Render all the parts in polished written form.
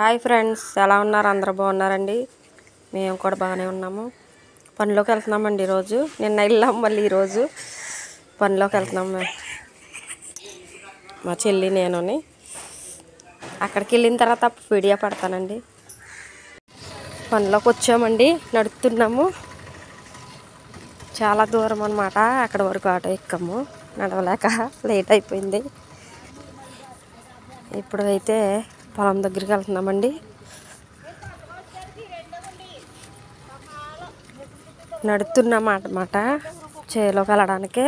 Hi friends, ఎలా ఉన్నారు? అందరూ బాగున్నారండి? మేము కూడా బాగానే ఉన్నాము. పనిలోకి వెళ్తున్నామండి ఈరోజు. నిన్న వెళ్ళాం, మళ్ళీ ఈరోజు పనిలోకి వెళ్తున్నాము. మా చెల్లి నేనుని అక్కడికి వెళ్ళిన తర్వాత వీడియో పడతానండి. పనిలోకి వచ్చామండి, నడుస్తున్నాము. చాలా దూరం అన్నమాట. అక్కడ వరకు ఆటో ఎక్కాము, నడవలేక లేట్ అయిపోయింది. ఇప్పుడు అయితే పొలం దగ్గరికి వెళ్తున్నామండి. నడుతున్నామన్నమాట చేలోకి వెళ్ళడానికి.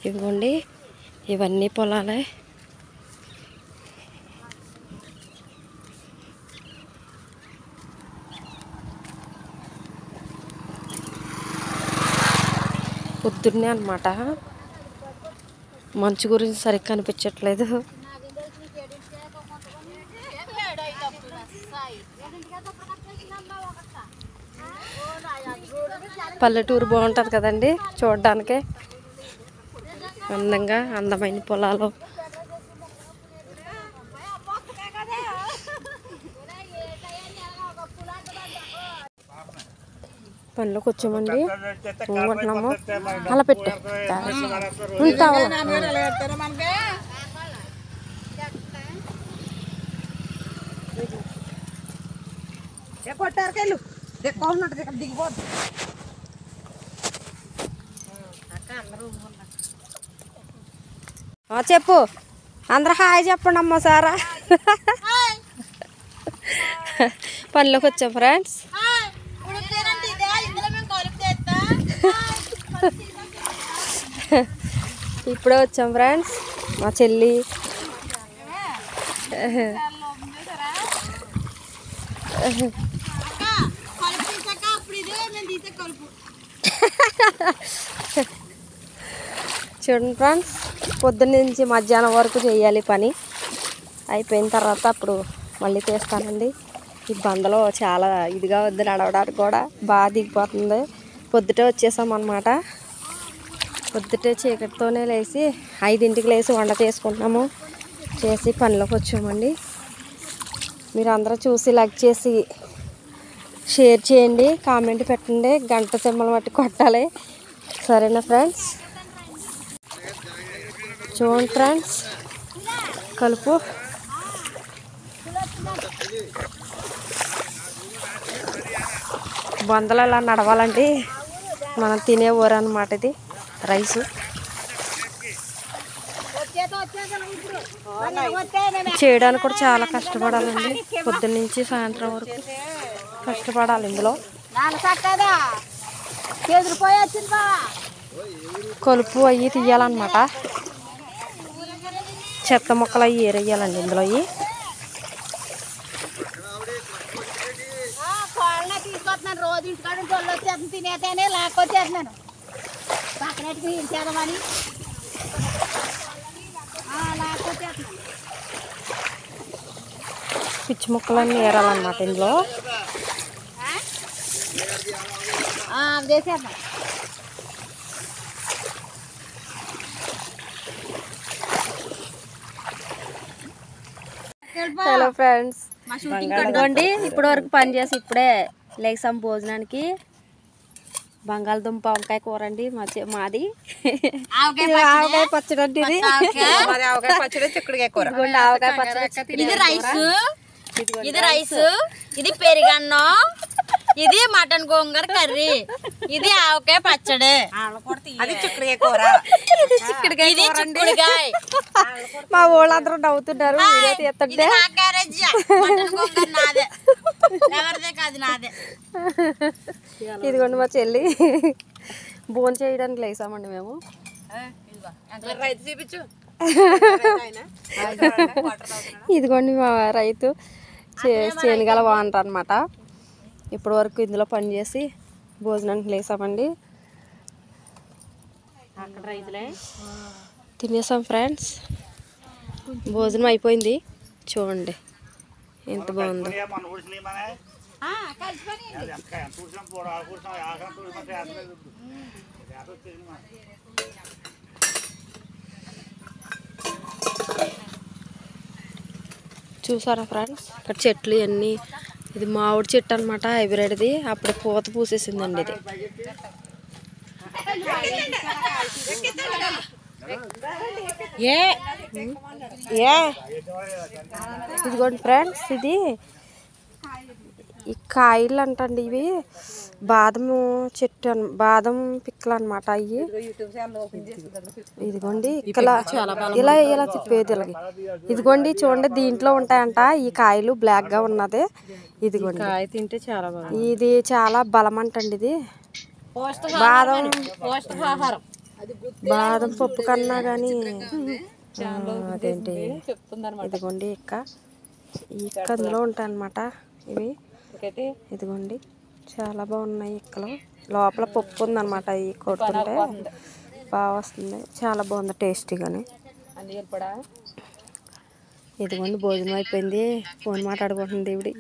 ఇదిగోండి, ఇవన్నీ పొలాలే. పొద్దున్నే అన్నమాట. మంచు గురించి సరిగ్గా కనిపించట్లేదు. పల్లెటూరు బాగుంటుంది కదండి చూడడానికి. అందంగా అందమైన పొలాలు. పనిలోకి వచ్చామండి, ఉంటున్నాము. అలా పెట్టే ఉంటావా? చెప్పు, అందరూ హాయ్ చెప్పండి అమ్మ సారా. పనిలోకి వచ్చాం ఫ్రెండ్స్. ఇప్పుడే వచ్చాం ఫ్రెండ్స్. మా చెల్లి చూడండి ఫ్రెండ్స్, పొద్దున్న నుంచి మధ్యాహ్నం వరకు చేయాలి పని. అయిపోయిన తర్వాత అప్పుడు మళ్ళీ తీస్తానండి. ఈ బందలో చాలా ఇదిగా వద్దు, నడవడానికి కూడా బాగా దిగిపోతుంది. పొద్దుటే వచ్చేసాం అన్నమాట. పొద్దుటే చీకటితోనే లేచి 5ంటికి లేచి వంట చేసుకుంటున్నాము. చేసి పనిలోకి వచ్చామండి. మీరు అందరూ చూసి లైక్ చేసి షేర్ చేయండి, కామెంట్ పెట్టండి, గంట సింబల్ బట్టి కొట్టాలి. సరేనా ఫ్రెండ్స్? చూడండి ఫ్రెండ్స్, కలుపు. బందలు ఇలా నడవాలండి. మనం తినే ఊరు అన్నమాట ఇది. రైసు చేయడానికి కూడా చాలా కష్టపడాలండి. పొద్దున్న నుంచి సాయంత్రం వరకు కష్టపడాలి ఇందులో. కలుపు అవి తీయాలన్నమాట. చెత్త మొక్కలు అవి ఏరేయాలండి ఇందులో. అవి రోజు ఇంటికాడ వచ్చేస్తాను, తినేతేనే లాక్కొచ్చేస్తున్నాను పక్కనట్టుకు చేద్దామని లాక్కొచ్చేస్తున్నాను. పిచ్చి మొక్కలన్నీ ఏరాలన్నమాట ఇందులో. చేసేద్దాం. హలో ఫ్రెండ్స్, ఇదిగోండి ఇప్పటి వరకు పని చేసి ఇప్పుడే లేసాం భోజనానికి. బంగాళదుంప వంకాయ కూర అండి మాది. ఆవకాయ పచ్చడి అండి ఇది. ఆవకాయ పచ్చడి, చిక్కుడుకాయ కూర. ఆవకాయ పచ్చడి. ఇది రైస్, ఇది రైస్, ఇది పెరుగన్నం, ఇది మటన్ గోంగూర కర్రీ, ఇది ఆవకాయ పచ్చడి, అది చిక్కుడుకాయ కూర, ఇది చిక్కుడుకాయ. మా వాళ్ళందరూ నవ్వుతున్నారు తీస్తుంటే. ఇదిగోండి మా చెల్లి భోజనం చేయడానికి లేసామండి మేము. ఇదిగోండి మా రైతు చేనుగల బాగుంటారు అనమాట. ఇప్పటి వరకు ఇందులో పనిచేసి భోజనానికి లేసామండి. తినేసాం ఫ్రెండ్స్. భోజనం అయిపోయింది. చూడండి ఎంత బాగుందో. చూసారా ఫ్రెండ్స్ ఇక్కడ చెట్లు ఇవన్నీ, ఇది మామిడి చెట్టు అనమాట, హైబ్రిడ్ది. అప్పుడు పూత పూసేసిందండి ఇది. ఇదిగోండి ఫ్రెండ్స్, ఇది ఈ కాయలు అంటండి, ఇవి బాదము చెట్టు, బాదం పిక్కలు అనమాట. అవి ఇదిగోండి ఇలా ఇలా ఇలా తిప్పేది ఇలాగే. ఇదిగోండి చూడండి, దీంట్లో ఉంటాయంట ఈ కాయలు, బ్లాక్ గా ఉన్నది. ఇదిగోండి కాయ తింటే చాలా బాగుంది. ఇది చాలా బలం అంటండి. ఇది బాదం పప్పు కన్నా కానీ అదేంటి, ఇదిగోండి ఇక్క అందులో ఉంటాయి అన్నమాట ఇవి. ఇదిగోండి చాలా బాగున్నాయి ఇక్కలు. లోపల పప్పు ఉందన్నమాట, ఇవి కొడుతుంటే బాగా వస్తుంది, చాలా బాగుంది టేస్టీగానే. ఇదిగోండి భోజనం అయిపోయింది, ఫోన్ మాట్లాడుకుంటుంది ఇవిడి.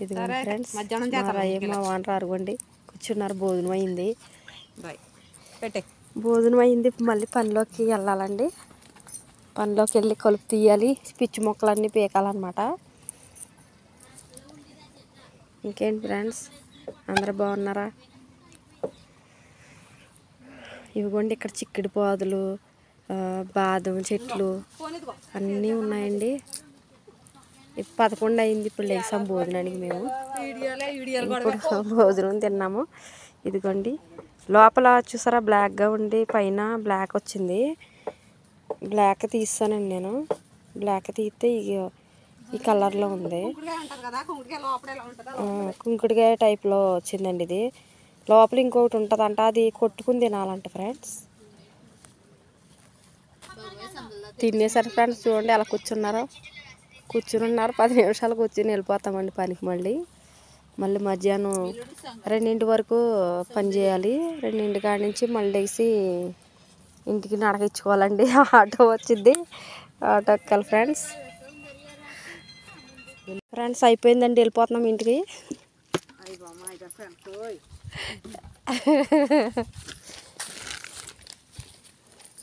ఇదిగోండి ఫ్రెండ్స్, మా వానరు అరగండి కూర్చున్నారు. భోజనం అయింది, భోజనం అయింది. మళ్ళీ పనిలోకి వెళ్ళాలండి. పనిలోకి వెళ్ళి కలుపు తీయాలి, పిచ్చి మొక్కలన్నీ పీకాలన్నమాట. ఇంకేంటి ఫ్రెండ్స్, అందరూ బాగున్నారా? ఇవిగోండి ఇక్కడ చిక్కుడు పాదులు, బాదం చెట్లు అన్నీ ఉన్నాయండి. 11 అయింది, ఇప్పుడు లేసాం భోజనానికి. మేము ఇప్పుడు భోజనం తిన్నాము. ఇదిగోండి లోపల చూసారా బ్లాక్గా ఉండి పైన బ్లాక్ వచ్చింది. బ్లాక్ తీస్తానండి నేను, బ్లాక్ తీస్తే ఈ కలర్లో ఉంది. కుంకుడికాయ టైప్లో వచ్చిందండి ఇది. లోపల ఇంకొకటి ఉంటుందంట, అది కొట్టుకుని తినాలంట ఫ్రెండ్స్. తినేసరి ఫ్రెండ్స్ చూడండి ఎలా కూర్చున్నారో. కూర్చుని ఉన్నారు, 10 నిమిషాలు కూర్చుని వెళ్ళిపోతామండి పనికి. మళ్ళీ మధ్యాహ్నం 2 వరకు పని చేయాలి. 2 కాడి నుంచి మళ్ళీ లేచి ఇంటికి నడకించుకోవాలండి. ఆటో వచ్చింది, ఆటో ఎక్కాలి ఫ్రెండ్స్. అయిపోయిందండి, వెళ్ళిపోతున్నాం ఇంటికి.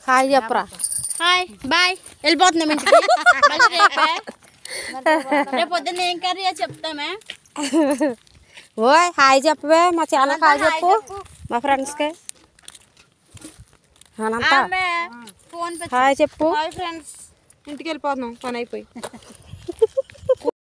హాయ్ చెప్పరా. హాయ్ బాయ్, వెళ్ళిపోతున్నాం ఇంటికి. రేపు పొద్దున్న ఏం కర్రీ చెప్తామే. ఓయ్ హాయ్ చెప్పవే, మా ఛానల్ హాయ్ చెప్పు మా ఫ్రెండ్స్కి. హాయ్ చెప్పు. ఫ్రెండ్స్ ఇంటికి వెళ్ళిపోతున్నాం పని అయిపోయి.